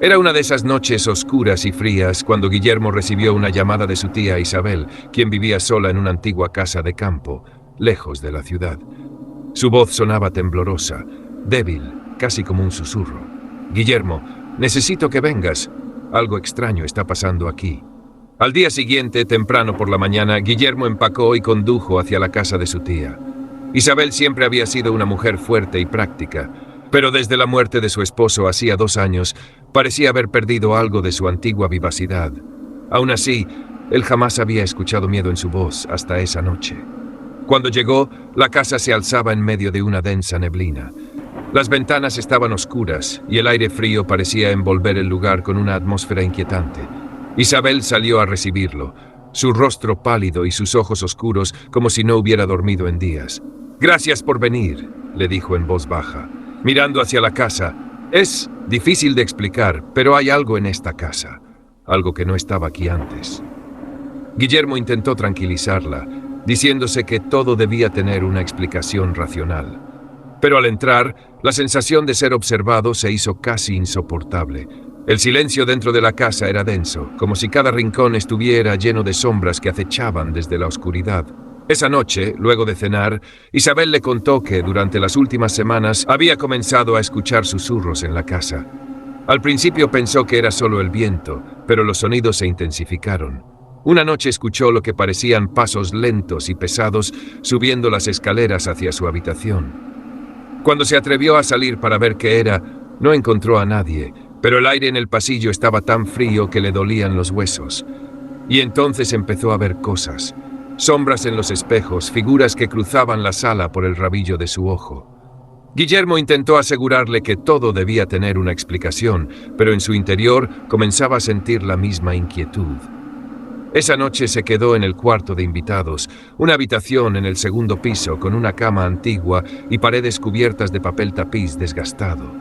Era una de esas noches oscuras y frías cuando Guillermo recibió una llamada de su tía Isabel, quien vivía sola en una antigua casa de campo, lejos de la ciudad. Su voz sonaba temblorosa, débil, casi como un susurro. «Guillermo, necesito que vengas. Algo extraño está pasando aquí». Al día siguiente, temprano por la mañana, Guillermo empacó y condujo hacia la casa de su tía. Isabel siempre había sido una mujer fuerte y práctica, pero desde la muerte de su esposo hacía 2 años, parecía haber perdido algo de su antigua vivacidad. Aún así, él jamás había escuchado miedo en su voz hasta esa noche. Cuando llegó, la casa se alzaba en medio de una densa neblina. Las ventanas estaban oscuras y el aire frío parecía envolver el lugar con una atmósfera inquietante. Isabel salió a recibirlo, su rostro pálido y sus ojos oscuros como si no hubiera dormido en días. «Gracias por venir», le dijo en voz baja, mirando hacia la casa. «Es difícil de explicar, pero hay algo en esta casa, algo que no estaba aquí antes». Guillermo intentó tranquilizarla, diciéndose que todo debía tener una explicación racional. Pero al entrar, la sensación de ser observado se hizo casi insoportable. El silencio dentro de la casa era denso, como si cada rincón estuviera lleno de sombras que acechaban desde la oscuridad. Esa noche, luego de cenar, Isabel le contó que durante las últimas semanas había comenzado a escuchar susurros en la casa. Al principio pensó que era solo el viento, pero los sonidos se intensificaron. Una noche escuchó lo que parecían pasos lentos y pesados subiendo las escaleras hacia su habitación. Cuando se atrevió a salir para ver qué era, no encontró a nadie, pero el aire en el pasillo estaba tan frío que le dolían los huesos. Y entonces empezó a ver cosas. Sombras en los espejos, figuras que cruzaban la sala por el rabillo de su ojo. Guillermo intentó asegurarle que todo debía tener una explicación, pero en su interior comenzaba a sentir la misma inquietud. Esa noche se quedó en el cuarto de invitados, una habitación en el segundo piso con una cama antigua y paredes cubiertas de papel tapiz desgastado.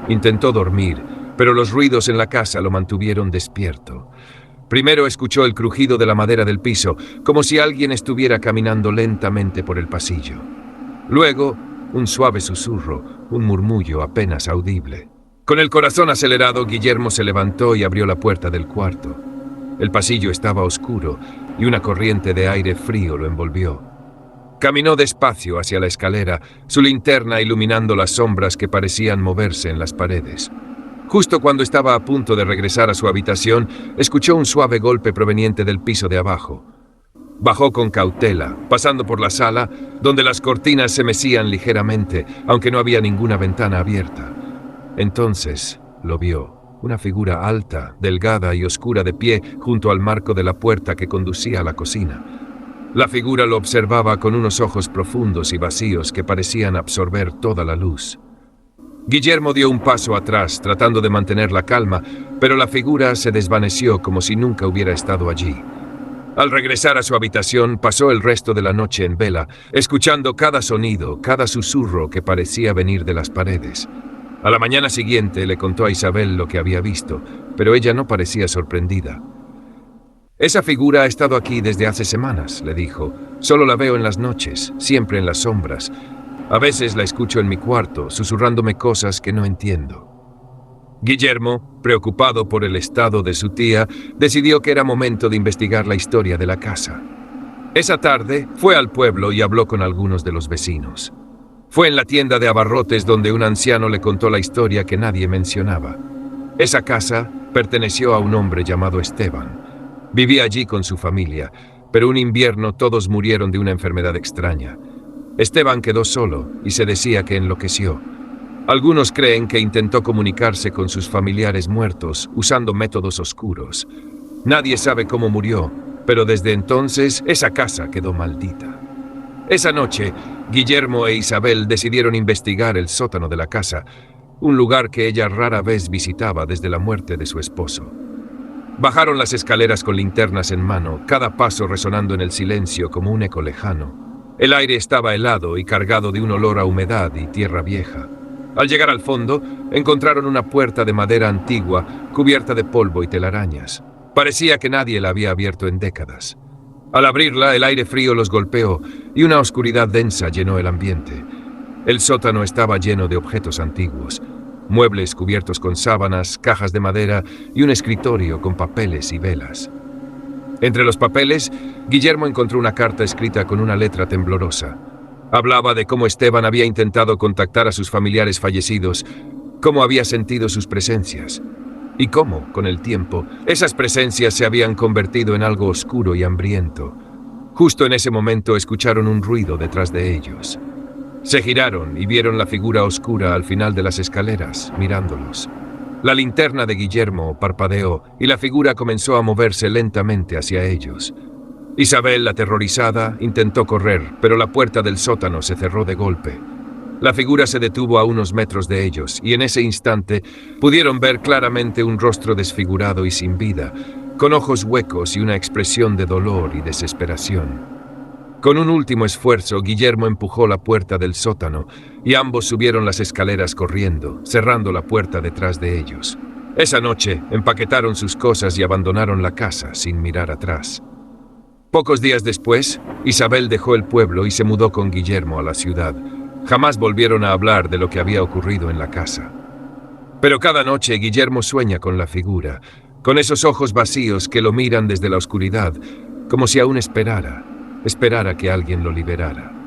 Intentó dormir, pero los ruidos en la casa lo mantuvieron despierto. Primero escuchó el crujido de la madera del piso, como si alguien estuviera caminando lentamente por el pasillo. Luego, un suave susurro, un murmullo apenas audible. Con el corazón acelerado, Guillermo se levantó y abrió la puerta del cuarto. El pasillo estaba oscuro y una corriente de aire frío lo envolvió. Caminó despacio hacia la escalera, su linterna iluminando las sombras que parecían moverse en las paredes. Justo cuando estaba a punto de regresar a su habitación, escuchó un suave golpe proveniente del piso de abajo. Bajó con cautela, pasando por la sala, donde las cortinas se mecían ligeramente, aunque no había ninguna ventana abierta. Entonces lo vio, una figura alta, delgada y oscura de pie junto al marco de la puerta que conducía a la cocina. La figura lo observaba con unos ojos profundos y vacíos que parecían absorber toda la luz. Guillermo dio un paso atrás, tratando de mantener la calma, pero la figura se desvaneció como si nunca hubiera estado allí. Al regresar a su habitación, pasó el resto de la noche en vela, escuchando cada sonido, cada susurro que parecía venir de las paredes. A la mañana siguiente le contó a Isabel lo que había visto, pero ella no parecía sorprendida. «Esa figura ha estado aquí desde hace semanas», le dijo. «Solo la veo en las noches, siempre en las sombras. A veces la escucho en mi cuarto, susurrándome cosas que no entiendo». Guillermo, preocupado por el estado de su tía, decidió que era momento de investigar la historia de la casa. Esa tarde fue al pueblo y habló con algunos de los vecinos. Fue en la tienda de abarrotes donde un anciano le contó la historia que nadie mencionaba. Esa casa perteneció a un hombre llamado Esteban. Vivía allí con su familia, pero un invierno todos murieron de una enfermedad extraña. Esteban quedó solo y se decía que enloqueció. Algunos creen que intentó comunicarse con sus familiares muertos usando métodos oscuros. Nadie sabe cómo murió, pero desde entonces esa casa quedó maldita. Esa noche, Guillermo e Isabel decidieron investigar el sótano de la casa, un lugar que ella rara vez visitaba desde la muerte de su esposo. Bajaron las escaleras con linternas en mano, cada paso resonando en el silencio como un eco lejano. El aire estaba helado y cargado de un olor a humedad y tierra vieja. Al llegar al fondo, encontraron una puerta de madera antigua cubierta de polvo y telarañas. Parecía que nadie la había abierto en décadas. Al abrirla, el aire frío los golpeó y una oscuridad densa llenó el ambiente. El sótano estaba lleno de objetos antiguos. muebles cubiertos con sábanas, cajas de madera y un escritorio con papeles y velas. Entre los papeles, Guillermo encontró una carta escrita con una letra temblorosa. Hablaba de cómo Esteban había intentado contactar a sus familiares fallecidos, cómo había sentido sus presencias, y cómo, con el tiempo, esas presencias se habían convertido en algo oscuro y hambriento. Justo en ese momento escucharon un ruido detrás de ellos. Se giraron y vieron la figura oscura al final de las escaleras, mirándolos. La linterna de Guillermo parpadeó y la figura comenzó a moverse lentamente hacia ellos. Isabel, aterrorizada, intentó correr, pero la puerta del sótano se cerró de golpe. La figura se detuvo a unos metros de ellos y en ese instante pudieron ver claramente un rostro desfigurado y sin vida, con ojos huecos y una expresión de dolor y desesperación. Con un último esfuerzo, Guillermo empujó la puerta del sótano y ambos subieron las escaleras corriendo, cerrando la puerta detrás de ellos. Esa noche, empaquetaron sus cosas y abandonaron la casa sin mirar atrás. Pocos días después, Isabel dejó el pueblo y se mudó con Guillermo a la ciudad. Jamás volvieron a hablar de lo que había ocurrido en la casa. Pero cada noche Guillermo sueña con la figura, con esos ojos vacíos que lo miran desde la oscuridad, como si aún esperara que alguien lo liberara.